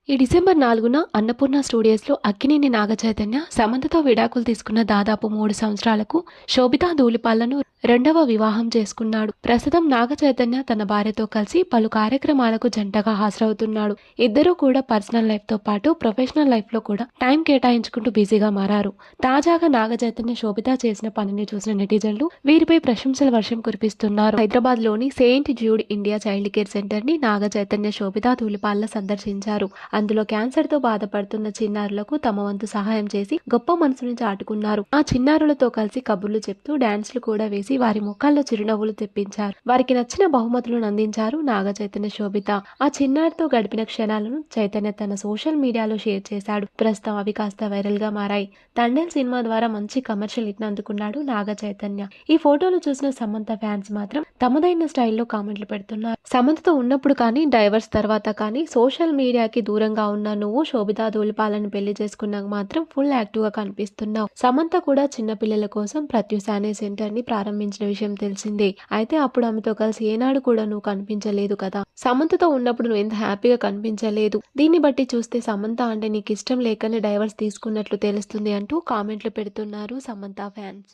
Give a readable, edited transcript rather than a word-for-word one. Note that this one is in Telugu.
ఈ డిసెంబర్ 4న అన్నపూర్ణ స్టూడియోస్లో అక్కినేని నాగచైతన్య సమంతతో విడాకులు తీసుకున్న దాదాపు 3 సంవత్సరాలకు శోభితా ధూళిపాలను రెండవ వివాహం చేసుకున్నాడు. ప్రస్తుతం నాగచైతన్య తన భార్యతో కలిసి పలు కార్యక్రమాలకు జంటగా హాజరవుతున్నాడు. ఇద్దరూ కూడా పర్సనల్ లైఫ్తో పాటు ప్రొఫెషనల్ లైఫ్లో కూడా టైం కేటాయించుకుంటూ బిజీగా మారారు. తాజాగా నాగచైతన్య శోభిత చేసిన పనిని చూసిన నెటిజన్లు వీరిపై ప్రశంసల వర్షం కురిపిస్తున్నారు. హైదరాబాద్లోని Saint Jude India child care సెంటర్ని నాగచైతన్య శోభితా ధూళిపాల సందర్శించారు. అందులో క్యాన్సర్తో బాధపడుతున్న చిన్నారులకు తమ వంతు సహాయం చేసి గొప్ప మనసుని చాటుకున్నారు. ఆ చిన్నారులతో కలిసి కబుర్లు చెప్తూ డాన్స్లు కూడా వేసి వారి ముఖాల్లో చిరునవ్వులు తెప్పించారు. వారికి నచ్చిన బహుమతులను అందించారు నాగచైతన్య శోభిత. ఆ చిన్నారితో గడిపిన క్షణాలను చైతన్య తన సోషల్ మీడియాలో షేర్ చేశాడు. ప్రస్తుతం అవి కాస్త వైరల్ గా మారాయి. తండేల్ సినిమా ద్వారా మంచి కమర్షియల్ హిట్ అందుకున్నాడు నాగచైతన్య. ఈ ఫోటోలు చూసిన సమంత ఫ్యాన్స్ మాత్రం తమదైన స్టైల్లో కామెంట్లు పెడుతున్నారు. సమంతతో ఉన్నప్పుడు కానీ డైవర్స్ తర్వాత కానీ సోషల్ మీడియాకి దూరంగా ఉన్న నువ్వు శోభితా ధూళిపాలను పెళ్లి చేసుకున్నాక మాత్రం ఫుల్ యాక్టివ్ గా కనిపిస్తున్నావు. సమంత కూడా చిన్న పిల్లల కోసం ప్రత్యూష్ అనే సెంటర్ ని ప్రారంభించిన విషయం తెలిసిందే. అయితే అప్పుడు ఆమెతో కలిసి ఏనాడు కూడా నువ్వు కనిపించలేదు కదా. సమంతతో ఉన్నప్పుడు నువ్వు ఎంత హ్యాపీగా కనిపించలేదు. దీన్ని బట్టి చూస్తే సమంత అంటే నీకు ఇష్టం లేకనే డైవర్స్ తీసుకున్నట్లు తెలుస్తుంది అంటూ కామెంట్లు పెడుతున్నారు సమంత ఫ్యాన్స్.